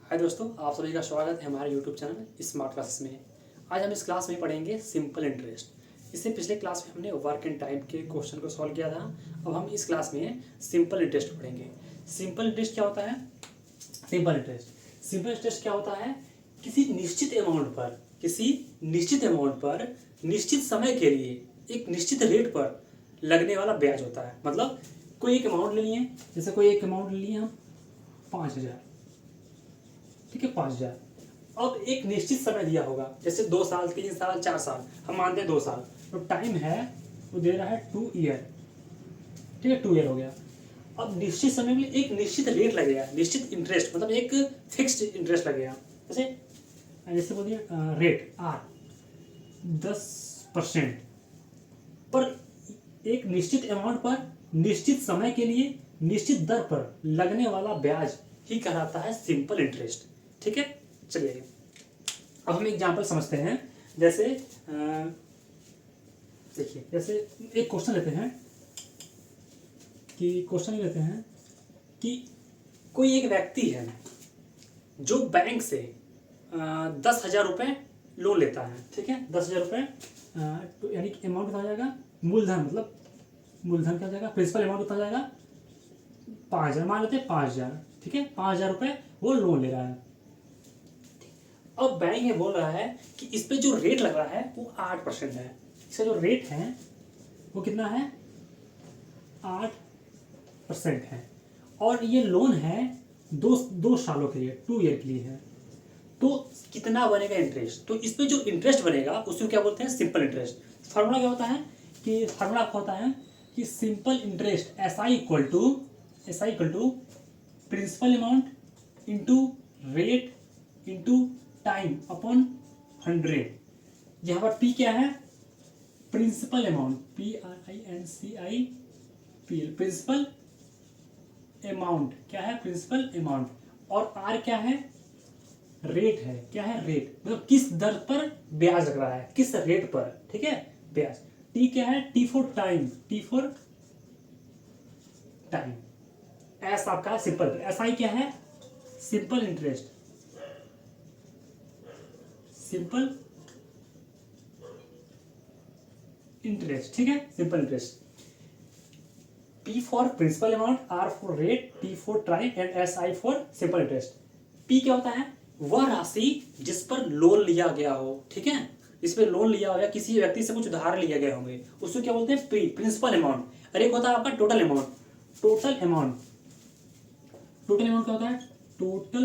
हाय दोस्तों, आप सभी का स्वागत है हमारे यूट्यूब चैनल स्मार्ट क्लासेस में। आज हम इस क्लास में पढ़ेंगे सिंपल इंटरेस्ट। इससे पिछले क्लास में हमने वर्क एंड टाइम के क्वेश्चन को सॉल्व किया था। अब हम इस क्लास में सिंपल इंटरेस्ट पढ़ेंगे। सिंपल इंटरेस्ट क्या होता है? सिंपल इंटरेस्ट क्या होता है? किसी निश्चित अमाउंट पर निश्चित समय के लिए एक निश्चित रेट पर लगने वाला ब्याज होता है। मतलब कोई एक अमाउंट ले लिए, जैसे कोई एक अमाउंट ले लिए हम 5,000, ठीक है, 5,000। अब एक निश्चित समय दिया होगा, जैसे 2 साल, 3 साल, 4 साल, हम मानते हैं 2 साल। तो टाइम है वो दे रहा है 2 ईयर, ठीक है, 2 ईयर हो गया। अब निश्चित समय में एक निश्चित रेट लगेगा, निश्चित इंटरेस्ट, मतलब एक फिक्स्ड इंटरेस्ट लगेगा। जैसे बोलिए रेट आर 10% पर एक निश्चित अमाउंट पर निश्चित समय के लिए निश्चित दर पर लगने वाला ब्याज ही कहलाता है सिंपल इंटरेस्ट। ठीक है, चलिए अब हम एग्जांपल समझते हैं। जैसे देखिए, जैसे एक क्वेश्चन लेते हैं कि कोई एक व्यक्ति है जो बैंक से 10,000 रुपये लोन लेता है। ठीक है, 10,000 रुपये यानी कि अमाउंट बताया जाएगा, मूलधन, मतलब मूलधन क्या हो जाएगा, प्रिंसिपल अमाउंट बताया जाएगा 5,000, मान लेते हैं 5,000। ठीक है, 5,000 रुपये वो लोन ले रहा है। अब बैंक ये बोल रहा है कि इस पे जो रेट लग रहा है वो 8% है। इसका जो रेट है वो कितना है? 8% है। और ये लोन है दो सालों के लिए, 2 ईयर के लिए है। तो कितना बनेगा इंटरेस्ट? तो इस पे जो इंटरेस्ट बनेगा उसको क्या बोलते हैं? Simple interest. फार्मूला क्या होता है कि simple interest SI equal to principal amount into rate into time upon 100। यहाँ पर P क्या है? Principal amount, PRINCIPL, principal amount क्या है? Principal amount. और R क्या है? रेट है। क्या है? रेट, मतलब किस दर पर ब्याज लग रहा है, किस रेट पर, ठीक है, ब्याज। T क्या है? T फॉर टाइम, S आपका सिंपल। SI क्या है? सिंपल इंटरेस्ट, ठीक है, simple interest. P for principal amount, R for rate, T for time and SI for simple interest. P क्या होता है? वह राशि जिस पर लोन लिया गया हो। ठीक है, इस पे लोन लिया हो या किसी व्यक्ति से कुछ उधार लिया गया होंगे, उसको क्या बोलते हैं? Principal amount. और एक होता है आपका टोटल अमाउंट क्या होता है? Total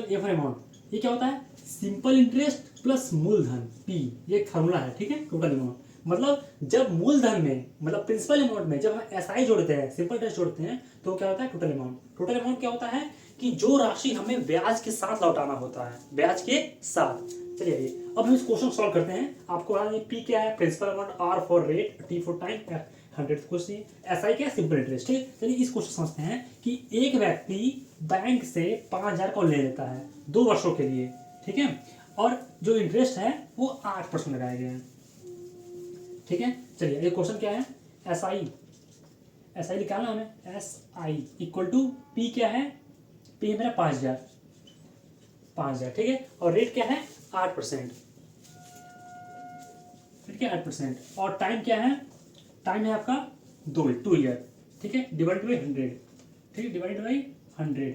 A for amount. ये क्या होता है? सिंपल इंटरेस्ट प्लस मूलधन, P। ये एक फार्मूला है, ठीक है, टोटल अमाउंट। मतलब जब मूलधन में, मतलब प्रिंसिपल अमाउंट में जब हम SI जोड़ते हैं, सिंपल इंटरेस्ट जोड़ते हैं, तो क्या होता है? Total amount. टोटल अमाउंट क्या होता है? कि जो राशि हमें ब्याज के साथ लौटाना होता है, ब्याज के साथ। चलिए अब हम इस क्वेश्चन सॉल्व करते हैं। आपको P क्या है? Principal amount, R for rate, T for time, 100 question. SI क्या है? Simple interest. ठीक है, चलिए इस क्वेश्चन समझते हैं कि एक व्यक्ति बैंक से 5,000 को ले लेता है 2 वर्षों के लिए। ठीक है, और जो इंटरेस्ट है वो 8% लगाया गया है। ठीक है, चलिए ये क्वेश्चन क्या है? SI निकालना हमें। SI इक्वल टू P क्या है? P है मेरा 5,000, ठीक है, और रेट क्या है? 8%, ठीक है, 8%। और टाइम क्या है? टाइम है आपका 2 ईयर, ठीक है, डिवाइड बाई 100, ठीक है, डिवाइड बाई 100।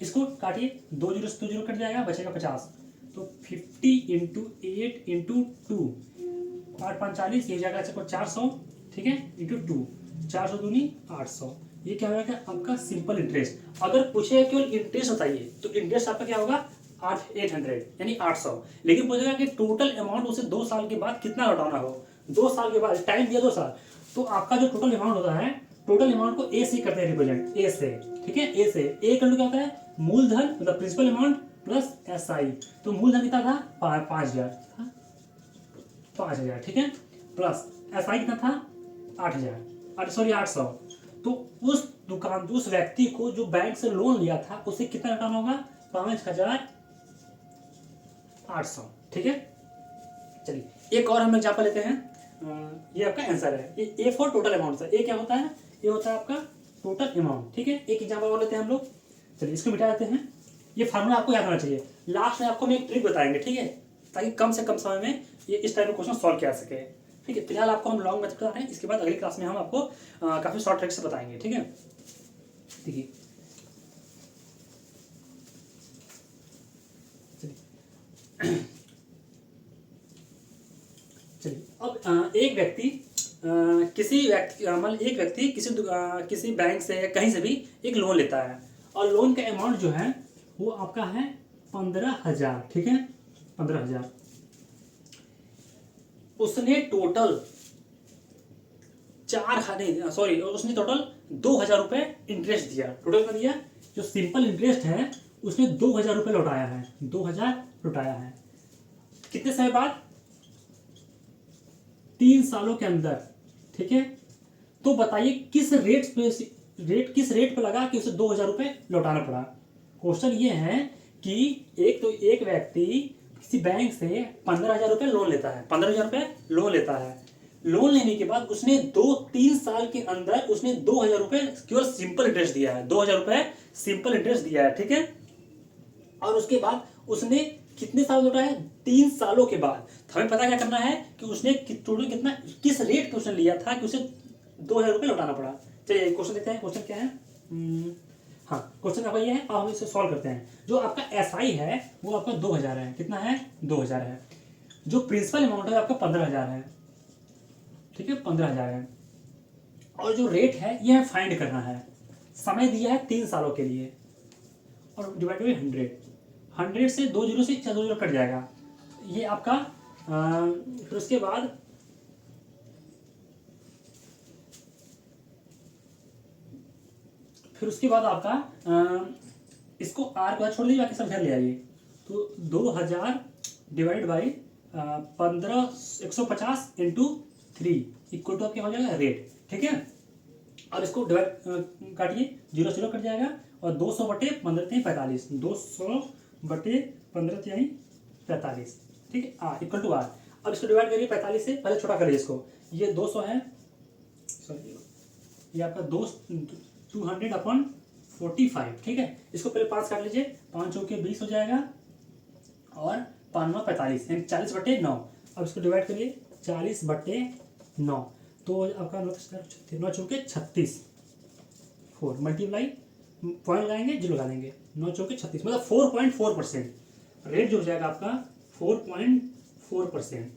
इसको काटिए, 2 जीरो से 2 जीरो कट जाएगा, बचेगा 50। तो 50 इंटू 8 इंटू 2, 8 5 40, ये जाएगा 400, ठीक है, इंटू 2, 400 दूनी 800। ये क्या होगा आपका? Simple interest. अगर पूछे केवल इंटरेस्ट बताइए तो इंटरेस्ट आपका क्या होगा? 800 यानी 800। लेकिन पूछेगा कि टोटल अमाउंट उसे 2 साल के बाद कितना लौटाना हो, 2 साल के बाद, टाइम दिया 2 साल, तो आपका जो टोटल अमाउंट होता है, टोटल अमाउंट को ए से करते हैं रिप्रेजेंट, ए से, ठीक है, ए से। ए क्या होता है? मूलधन, मतलब प्रिंसिपल अमाउंट प्लस SI। तो मूलधन कितना था? 5,000, ठीक है, प्लस SI कितना था? 8,000, 800। तो उस व्यक्ति को जो बैंक से लोन लिया था उसे कितना लौटाना होगा? 5,800, ठीक है। चलिए एक और हम एग्जांपल लेते हैं। ये आपका आंसर है। ये ए फॉर टोटल अमाउंट है। ए क्या होता है? ये होता है आपका टोटल अमाउंट, ठीक है। एक एग्जांपल और लेते हैं हम लोग। चलिए इसको मिटा देते हैं। ये फार्मूला आपको याद होना चाहिए। लास्ट में आपको हम एक ट्रिक बताएंगे, ठीक है, ताकि कम से कम समय में ये इस टाइप का क्वेश्चन सॉल्व किया सके। ठीक है, फिलहाल आपको हम लॉन्ग मेथड बता रहे हैं, इसके बाद अगली क्लास में हम आपको काफ़ी शॉर्ट ट्रिक से बताएंगे। ठीक है, देखिए चलिए अब एक व्यक्ति मतलब एक व्यक्ति किसी बैंक से कहीं से भी एक लोन लेता है और लोन का अमाउंट जो है वो आपका है 15,000। ठीक है, 15,000। उसने टोटल उसने टोटल 2,000 रुपये इंटरेस्ट दिया। टोटल क्या दिया? जो सिंपल इंटरेस्ट है उसने 2,000 रुपये लौटाया है, 2,000 लौटाया है। कितने समय बाद? 3 सालों के अंदर। ठीक है, तो बताइए किस रेट पे लगा कि उसे 2,000 रुपये लौटाना पड़ा। क्वेश्चन ये है कि एक व्यक्ति किसी बैंक से 15,000 रुपये लोन लेता है, 15,000 रुपये लोन लेता है। लोन लेने के बाद उसने 2-3 साल के अंदर उसने 2,000 रुपये केवल सिंपल इंटरेस्ट दिया है, 2,000 रुपये सिंपल इंटरेस्ट दिया है। ठीक है, और उसके बाद उसने कितने साल लौटाया? 3 सालों के बाद। हमें पता क्या करना है कि उसने टोटल कितना, किस रेट पे उसने लिया था कि उसे 2,000 रुपये लौटाना पड़ा। चलिए क्वेश्चन देखते हैं। क्वेश्चन क्या है? हाँ, क्वेश्चन आपका ये है, अब हम इसे सॉल्व करते हैं। जो आपका एसआई है वो आपका 2,000 है। कितना है? 2,000 है। जो प्रिंसिपल अमाउंट है आपका 15,000 है। ठीक है, 15,000 है। और जो रेट है ये हमें फाइंड करना है। समय दिया है 3 सालों के लिए और डिवाइड बाई 100 से 2 जीरो से 2 जीरो कट जाएगा। ये आपका फिर उसके बाद आपका इसको आर को छोड़ दीजिए, बाकी सब घर ले आइए। तो 2,000 divide by 150 into 3 equal to आपके हो जाएगा रेट। ठीक है, और इसको डिवाइड काटिए, 0 0 कट जाएगा और 200 बटे 15 3 45, 200 बटे 15 3 45। ठीक है, इक्वल टू आर। अब इसको डिवाइड करिए 45 से, पहले छोटा करिए इसको। ये 200 है, सॉरी ये आपका 200/45। ठीक है, इसको पहले 5 काट लीजिए, 5 चौके 20 हो जाएगा और 5 9 45 यानी 40/9। अब इसको डिवाइड करिए 40/9, तो आपका 9 चौके 36, 4 मल्टीप्लाई पॉइंट लगाएंगे, जीरो लगा देंगे, 9 चौके 36 मतलब 4.4%। रेट जो हो जाएगा आपका 4.4%।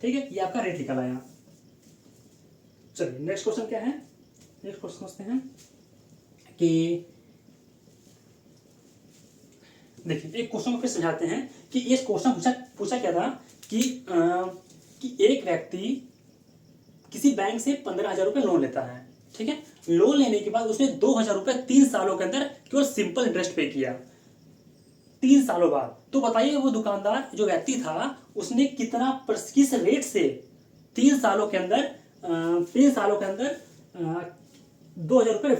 ठीक है, ये आपका रेट निकल आया। चलिए नेक्स्ट क्वेश्चन क्या है? नेक्स्ट क्वेश्चन समझते हैं कि देखिए एक क्वेश्चन को फिर समझाते हैं कि इस क्वेश्चन पूछा क्या था कि एक व्यक्ति किसी बैंक से 15,000 रुपये लोन लेता है। ठीक है, लोन लेने के बाद उसने 2,000 रुपये 3 सालों के अंदर केवल सिंपल इंटरेस्ट पे किया, 3 सालों बाद। तो बताइए वो दुकानदार जो व्यक्ति था उसने किस रेट से 3 सालों के अंदर 2,000 रुपये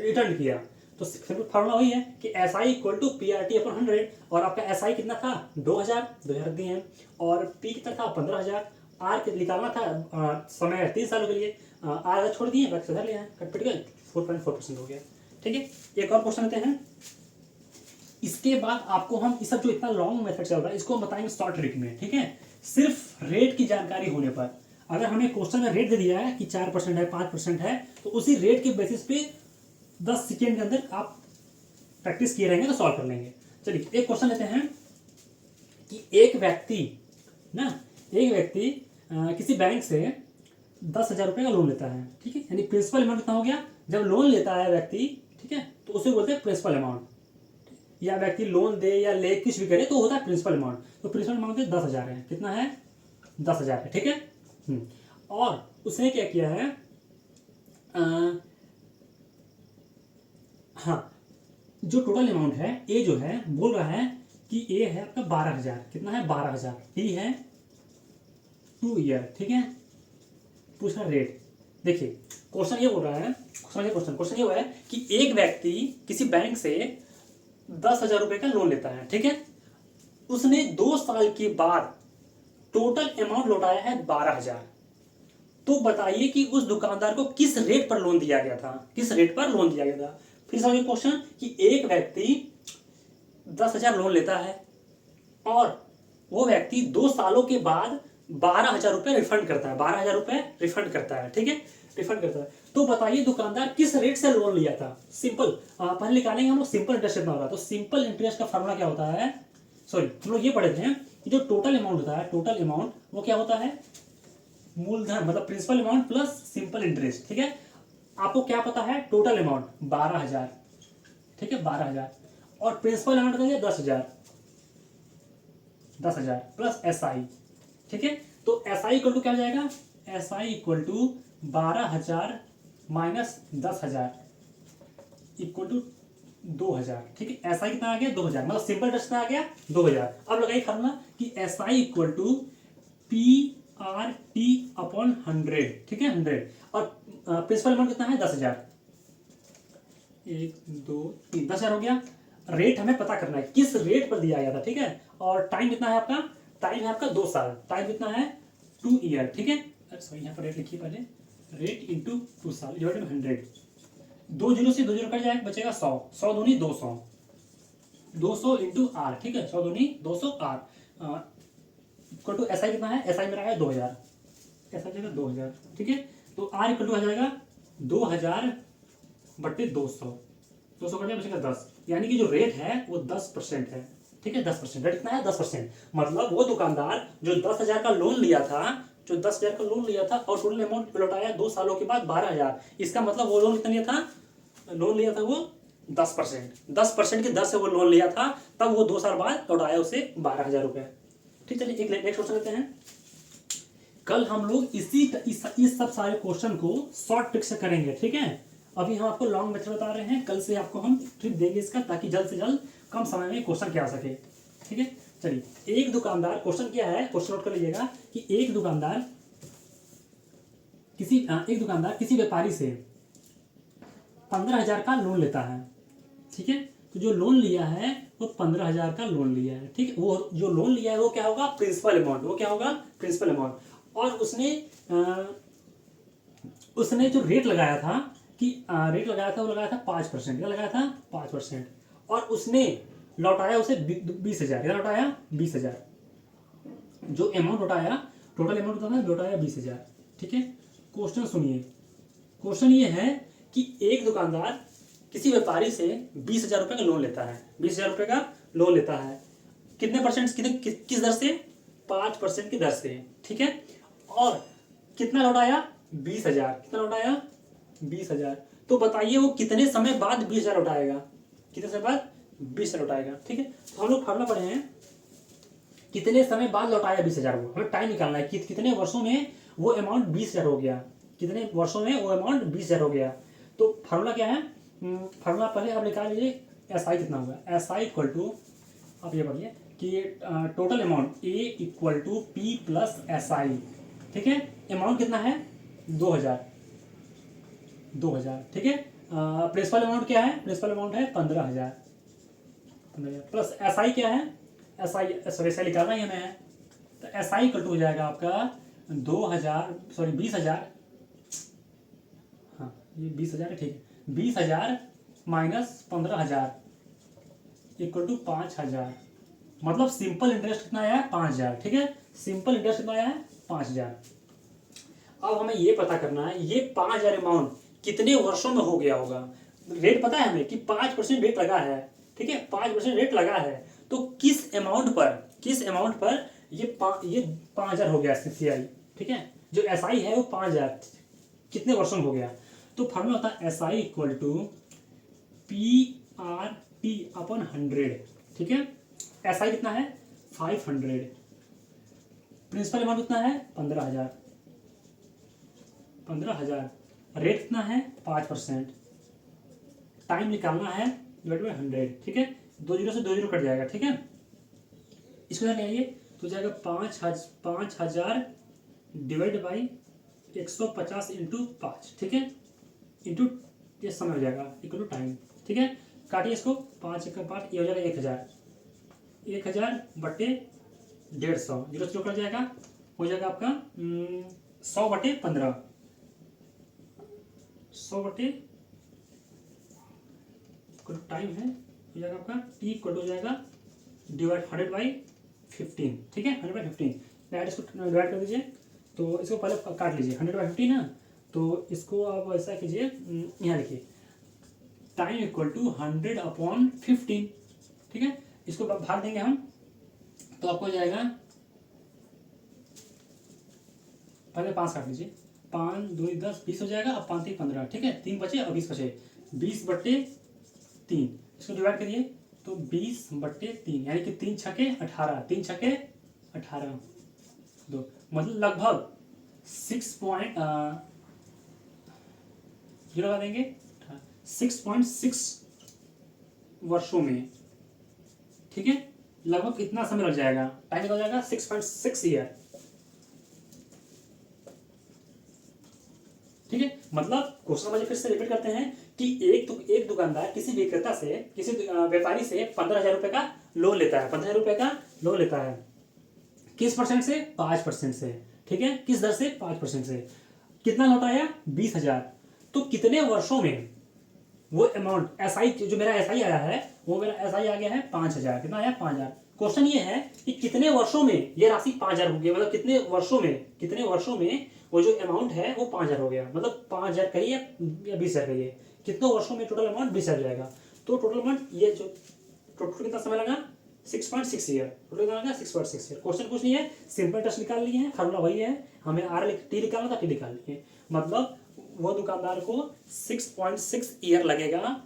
रिटर्न किया। तो फॉर्मूला वही है कि SI इक्वल टू PRT/100। और आपका SI कितना था? 2,000 दिए हैं और P कितना था? 15,000। R के निकालना था समय 3 सालों के लिए, R छोड़ दिए, बाकी सुधार लिया है, कट गया, 4.4% हो गया। ठीक है, एक और क्वेश्चन लेते हैं। इसके बाद आपको हम इस सब जो इतना लॉन्ग मेथड चल रहा है इसको हम बताएंगे शॉर्ट ट्रिक में। ठीक है, सिर्फ रेट की जानकारी होने पर, अगर हमें क्वेश्चन में रेट दे दिया है कि 4% है, 5% है, तो उसी रेट के बेसिस पे 10 सेकेंड के अंदर आप प्रैक्टिस किए रहेंगे तो सॉल्व कर लेंगे। चलिए एक क्वेश्चन लेते हैं कि एक व्यक्ति किसी बैंक से 10,000 रुपये का लोन लेता है। ठीक है, यानी प्रिंसिपल अमाउंट कितना हो गया? जब लोन लेता है व्यक्ति, ठीक है, तो उसे बोलते हैं प्रिंसिपल अमाउंट। या व्यक्ति लोन दे या ले कुछ भी करे तो होता है प्रिंसिपल अमाउंट। तो प्रिंसिपल अमाउंट 10,000 है। कितना है? 10,000 है। ठीक है, और उसने क्या किया है, हाँ, जो टोटल अमाउंट है ए जो है बोल रहा है कि ए है आपका 12,000। कितना है? 12,000। टी है 2 ईयर। ठीक है, पूछना रेट। देखिए क्वेश्चन ये बोल रहा है, समझिए क्वेश्चन ये हुआ है कि एक व्यक्ति किसी बैंक से 10,000 रुपये का लोन लेता है। ठीक है, उसने 2 साल के बाद टोटल अमाउंट लौटाया है 12,000। तो बताइए कि उस दुकानदार को किस रेट पर लोन दिया गया था? किस रेट पर लोन दिया गया था? फिर समझिए क्वेश्चन कि एक व्यक्ति 10,000 लोन लेता है और वो व्यक्ति 2 सालों के बाद 12,000 रुपये रिफंड करता है, 12,000 रुपये रिफंड करता है, ठीक है, रिफंड करता है। तो बताइए दुकानदार किस रेट से लोन लिया था। सिंपल पहले निकालेंगे हम लोग सिंपल इंटरेस्ट कितना होगा। तो सिंपल इंटरेस्ट का फॉर्मूला क्या होता है, सॉरी हम लोग ये पढ़े थे कि जो टोटल अमाउंट होता है, टोटल अमाउंट वो क्या होता है, मूलधन मतलब principal amount plus simple interest, ठीक है। आपको क्या पता है, टोटल अमाउंट 12,000, ठीक है, 12,000 और प्रिंसिपल अमाउंट बताइए 10,000, 10,000 प्लस SI, ठीक है। तो SI इक्वल टू क्या हो जाएगा, SI equal to 12,000 minus 10,000 equal to 2,000, ठीक है। SI कितना आ गया 2,000, मतलब सिंपल इंटरेस्ट कितना आ गया 2,000। अब लगाइए फॉर्मूला कि SI equal to PRT upon 100, ठीक है, 100 और प्रिंसिपल अमाउंट कितना है 10,000, 1 2 3 10,000 हो गया। रेट हमें पता करना है किस रेट पर दिया गया था, ठीक है। और टाइम कितना है आपका, टाइम है आपका 2 साल, टाइम कितना है 2 ईयर, ठीक है। सॉरी यहाँ पर रेट लिखिए पहले, रेट इंटू 2 साल डिवाइडेड बाय 100, 2 जीरो से 2 जीरो कट जाएगा, बचेगा 100, 100 दूनी 200, 200 इंटू R, ठीक है, 100 दूनी 200 R इक्वल टू SI कितना है, SI मेरा है 2,000, SI जाएगा 2,000, ठीक है। तो R इक्वल टू आ जाएगा 2,000 बट्टे 200, 200 कट जाएगा बचेगा 10, यानी कि जो रेट है वो 10% है, ठीक है, 10%। रेट कितना है 10%। मतलब वो दुकानदार जो 10,000 का लोन लिया था, जो 10,000 का लोन लिया था और टोटल अमाउंट लौटाया 2 सालों के बाद 12,000, इसका मतलब वो लोन कितना लिया था, लोन लिया था वो 10%, 10% की दर से वो लोन लिया था, तब वो 2 साल बाद लौटाया उसे 12,000 रुपये, ठीक। चलिए एक नेक्स्ट क्वेश्चन लेते हैं। कल हम लोग इस सब सारे क्वेश्चन को शॉर्ट ट्रिक से करेंगे, ठीक है। अभी हम आपको लॉन्ग मेथड बता रहे हैं, कल से आपको हम ट्रिक देंगे इसका, ताकि जल्द से जल्द कम समय में क्वेश्चन क्या आ सके, ठीक है। चलिए एक दुकानदार, क्वेश्चन क्या है, क्वेश्चन नोट कर लीजिएगा कि एक दुकानदार किसी व्यापारी से 15,000 का लोन लेता है, ठीक है। तो जो लोन लिया है वो 15,000 का लोन लिया है, ठीक है। वो जो लोन लिया है वो क्या होगा, प्रिंसिपल अमाउंट, वो क्या होगा प्रिंसिपल अमाउंट। और उसने जो रेट लगाया था कि रेट लगाया था वो लगाया था 5%, क्या लगाया था 5%, और उसने लौटाया उसे 20,000, क्या लौटाया 20,000। जो अमाउंट लौटाया, टोटल अमाउंट कितना लौटाया 20,000, ठीक है। क्वेश्चन सुनिए, क्वेश्चन ये है कि एक दुकानदार किसी व्यापारी से 20,000 रुपये का लोन लेता है, 20,000 रुपये का लोन लेता है, कितने परसेंट, किस दर से, 5% की दर से, ठीक है। और कितना लौटाया 20,000, कितना लौटाया 20,000। तो बताइए वो कितने समय बाद 20,000 लौटाएगा, कितने समय बाद 20,000 लौटाएगा, ठीक है। तो हम लोग फार्मूला पढ़े हैं, कितने समय बाद लौटाया 20,000 को, हमें टाइम निकालना है कि कितने वर्षों में वो अमाउंट 20,000 हो गया, कितने वर्षों में वो अमाउंट 20,000 हो गया। तो फार्मूला क्या है, फार्मूला पहले आप निकाल लीजिए, SI कितना होगा, SI इक्वल टू, आप ये पढ़िए कि total amount A equal to P plus SI, ठीक है। अमाउंट कितना है 2,000, 2,000, ठीक है। प्रिंसिपल अमाउंट क्या है, प्रिंसिपल अमाउंट है 15,000, 15,000 प्लस SI क्या है, SI निकालना ही हमें है। तो SI इक्वल टू हो जाएगा आपका 20,000 हाँ ये 20,000 है, ठीक है, 20,000 माइनस 15,000 इक्वल टू 5,000। मतलब सिंपल इंटरेस्ट कितना आया है 5,000, ठीक है। सिंपल इंटरेस्ट कितना आया है 5,000। अब हमें ये पता करना है ये 5,000 अमाउंट कितने वर्षों में हो गया होगा। रेट पता है हमें कि 5% रेट लगा है, ठीक है, 5% रेट लगा है। तो किस अमाउंट पर ये 5,000 हो गया CCI, ठीक है। जो SI है वो 5,000 कितने वर्षों में हो गया। तो फॉर्मूला होता है SI equal to PRT upon 100, ठीक है। SI कितना है 500, प्रिंसिपल अमाउंट कितना है 15,000, 15,000, रेट कितना है 5%, टाइम निकालना है डिवाइड बाय 100, ठीक है। 2 जीरो से 2 जीरो कट जाएगा, ठीक है। इसको ले आइए तो जाएगा 5,000 डिवाइड बाई 150 इंटू 5, ठीक है, इंटू ये समय हो जाएगा इक्वल टू टाइम, ठीक है। काटिए इसको, 5 1 5, ये हो जाएगा 1,000, 1,000 बटे 150, जीरो जीरो कट जाएगा, हो जाएगा आपका 100 बटे 15, 100 बटे टाइम है हो जाएगा आपका टी इक्वल टू हो जाएगा डिवाइड 100/15, ठीक है 100/15। डायरेक्ट इसको डिवाइड कर दीजिए, तो इसको पहले काट लीजिए 100/15 ना, तो इसको आप ऐसा कीजिए, यहाँ लिखिए टाइम इक्वल टू 100/15, ठीक है। इसको भाग देंगे हम, तो आपको हो जाएगा, पहले 5 काट लीजिए, 5 2 10 20 हो जाएगा, अब 5 3 15, ठीक है 3 बचे और 20 बचे, 20/3, इसको डिवाइड करिए तो 20/3 यानी कि 3 छके 18, 3 छके 18 2, मतलब लगभग 6 लगा देंगे 6.6 वर्षों में, ठीक है लगभग इतना समय लग जाएगा, टाइम लग जाएगा 6.6 ईयर, ठीक है। मतलब क्वेश्चन मुझे फिर से रिपीट करते हैं कि एक दुकानदार किसी विक्रेता से, किसी व्यापारी से 15,000 रुपए का लोन लेता है, 15,000 रुपए का लोन लेता है, किस परसेंट से? 5% से, ठीक है किस दर से? 5% से। कितना लौटाया? 20,000। तो कितने वर्षों में वो अमाउंट एसआई, जो मेरा एसआई आया है, वो मेरा एसआई आ गया है 5,000। कितना आया? 5,000। क्वेश्चन ये है कि कितने वर्षों में ये राशि 5,000 हो गई, मतलब कितने वर्षों में वो जो अमाउंट है वो 5,000 हो गया, मतलब 5,000 कहिए या 20,000 कहिए, कितने वर्षों में टोटल अमाउंट 20,000 जाएगा। तो टोटल अमाउंट ये जो टोटल कितना समय लगा? 6.6 ईयर, टोटल कितना लगा? 6.6 ईयर। क्वेश्चन कुछ नहीं है, सिंपल टेस्ट निकाल लिए हैं, फार्मूला वही है, हमें आर टी निकालना था, टी निकाल लिए, मतलब वो दुकानदार को 6.6 ईयर लगेगा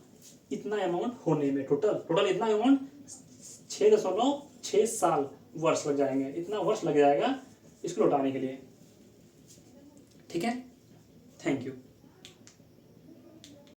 इतना अमाउंट होने में, टोटल इतना अमाउंट 6.6 साल वर्ष लग जाएंगे, इतना वर्ष लग जाएगा इसको लौटाने के लिए, ठीक है। Thank you.